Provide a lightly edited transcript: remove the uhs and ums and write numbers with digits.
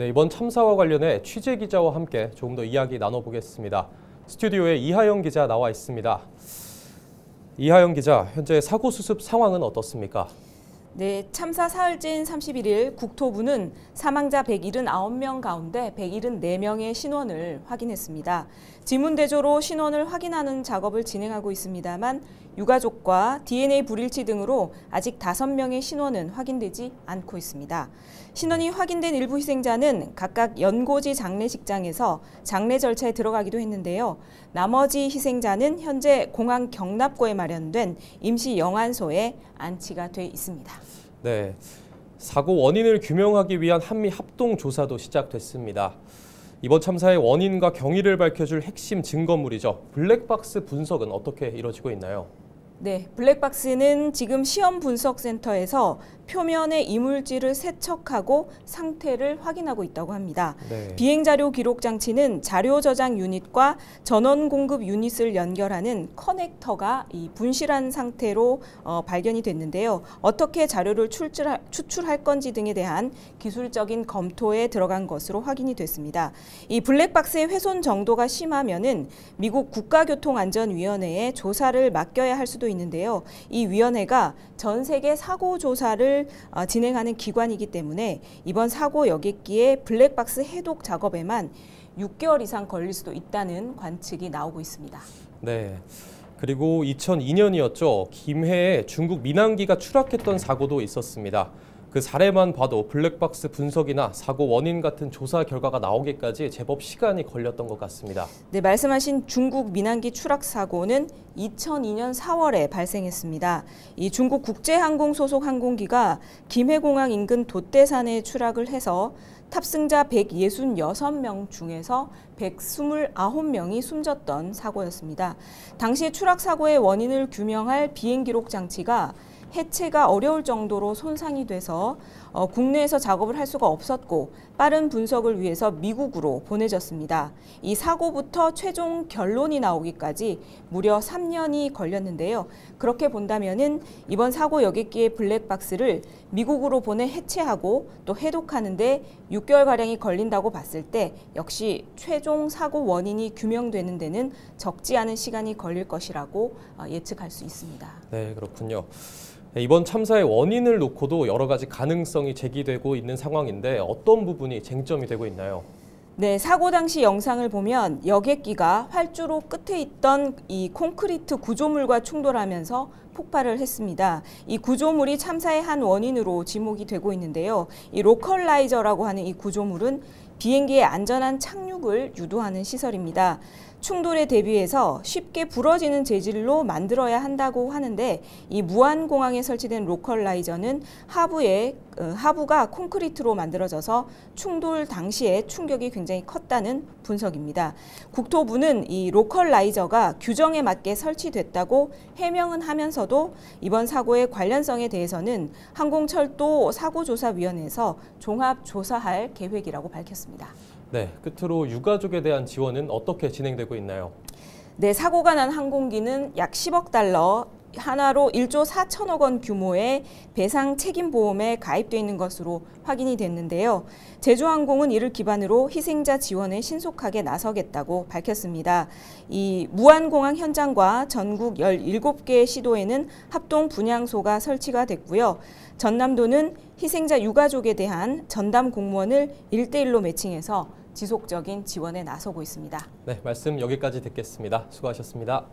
네, 이번 참사와 관련해 취재 기자와 함께 조금 더 이야기 나눠보겠습니다. 스튜디오에 이하영 기자 나와 있습니다. 이하영 기자, 현재 사고 수습 상황은 어떻습니까? 네, 참사 사흘째인 31일 국토부는 사망자 179명 가운데 174명의 신원을 확인했습니다. 지문대조로 신원을 확인하는 작업을 진행하고 있습니다만 유가족과 DNA 불일치 등으로 아직 5명의 신원은 확인되지 않고 있습니다. 신원이 확인된 일부 희생자는 각각 연고지 장례식장에서 장례 절차에 들어가기도 했는데요. 나머지 희생자는 현재 공항 경납고에 마련된 임시 영안소에 안치가 돼 있습니다. 네, 사고 원인을 규명하기 위한 한미 합동 조사도 시작됐습니다. 이번 참사의 원인과 경위를 밝혀줄 핵심 증거물이죠. 블랙박스 분석은 어떻게 이루어지고 있나요? 네, 블랙박스는 지금 시험 분석센터에서 표면의 이물질을 세척하고 상태를 확인하고 있다고 합니다. 네. 비행자료 기록 장치는 자료 저장 유닛과 전원 공급 유닛을 연결하는 커넥터가 이 분실한 상태로 발견이 됐는데요. 어떻게 자료를 추출할 건지 등에 대한 기술적인 검토에 들어간 것으로 확인이 됐습니다. 이 블랙박스의 훼손 정도가 심하면은 미국 국가교통안전위원회에 조사를 맡겨야 할 수도 있는데요. 이 위원회가 전 세계 사고 조사를 진행하는 기관이기 때문에 이번 사고 여객기의 블랙박스 해독 작업에만 6개월 이상 걸릴 수도 있다는 관측이 나오고 있습니다. 네. 그리고 2002년이었죠. 김해에 중국 민항기가 추락했던 사고도 있었습니다. 그 사례만 봐도 블랙박스 분석이나 사고 원인 같은 조사 결과가 나오기까지 제법 시간이 걸렸던 것 같습니다. 네, 말씀하신 중국 민항기 추락 사고는 2002년 4월에 발생했습니다. 이 중국 국제항공 소속 항공기가 김해공항 인근 돛대산에 추락을 해서 탑승자 166명 중에서 129명이 숨졌던 사고였습니다. 당시 추락 사고의 원인을 규명할 비행 기록 장치가 해체가 어려울 정도로 손상이 돼서 국내에서 작업을 할 수가 없었고 빠른 분석을 위해서 미국으로 보내졌습니다. 이 사고부터 최종 결론이 나오기까지 무려 3년이 걸렸는데요. 그렇게 본다면은 이번 사고 여객기의 블랙박스를 미국으로 보내 해체하고 또 해독하는데 6개월가량이 걸린다고 봤을 때 역시 최종 사고 원인이 규명되는 데는 적지 않은 시간이 걸릴 것이라고 예측할 수 있습니다. 네, 그렇군요. 이번 참사의 원인을 놓고도 여러 가지 가능성이 제기되고 있는 상황인데 어떤 부분이 쟁점이 되고 있나요? 네, 사고 당시 영상을 보면 여객기가 활주로 끝에 있던 이 콘크리트 구조물과 충돌하면서 폭발을 했습니다. 이 구조물이 참사의 한 원인으로 지목이 되고 있는데요. 이 로컬라이저라고 하는 이 구조물은 비행기의 안전한 착륙을 유도하는 시설입니다. 충돌에 대비해서 쉽게 부러지는 재질로 만들어야 한다고 하는데 이 무안공항에 설치된 로컬라이저는 하부가 콘크리트로 만들어져서 충돌 당시에 충격이 굉장히 컸다는 분석입니다. 국토부는 이 로컬라이저가 규정에 맞게 설치됐다고 해명은 하면서도 이번 사고의 관련성에 대해서는 항공철도 사고조사위원회에서 종합조사할 계획이라고 밝혔습니다. 네, 끝으로 유가족에 대한 지원은 어떻게 진행되고 있나요? 네, 사고가 난 항공기는 약 10억 달러, 하나로 1조 4천억 원 규모의 배상 책임보험에 가입돼 있는 것으로 확인이 됐는데요. 제주항공은 이를 기반으로 희생자 지원에 신속하게 나서겠다고 밝혔습니다. 이 무안공항 현장과 전국 17개의 시도에는 합동 분향소가 설치가 됐고요. 전남도는 희생자 유가족에 대한 전담 공무원을 1대1로 매칭해서 지속적인 지원에 나서고 있습니다. 네, 말씀 여기까지 듣겠습니다. 수고하셨습니다.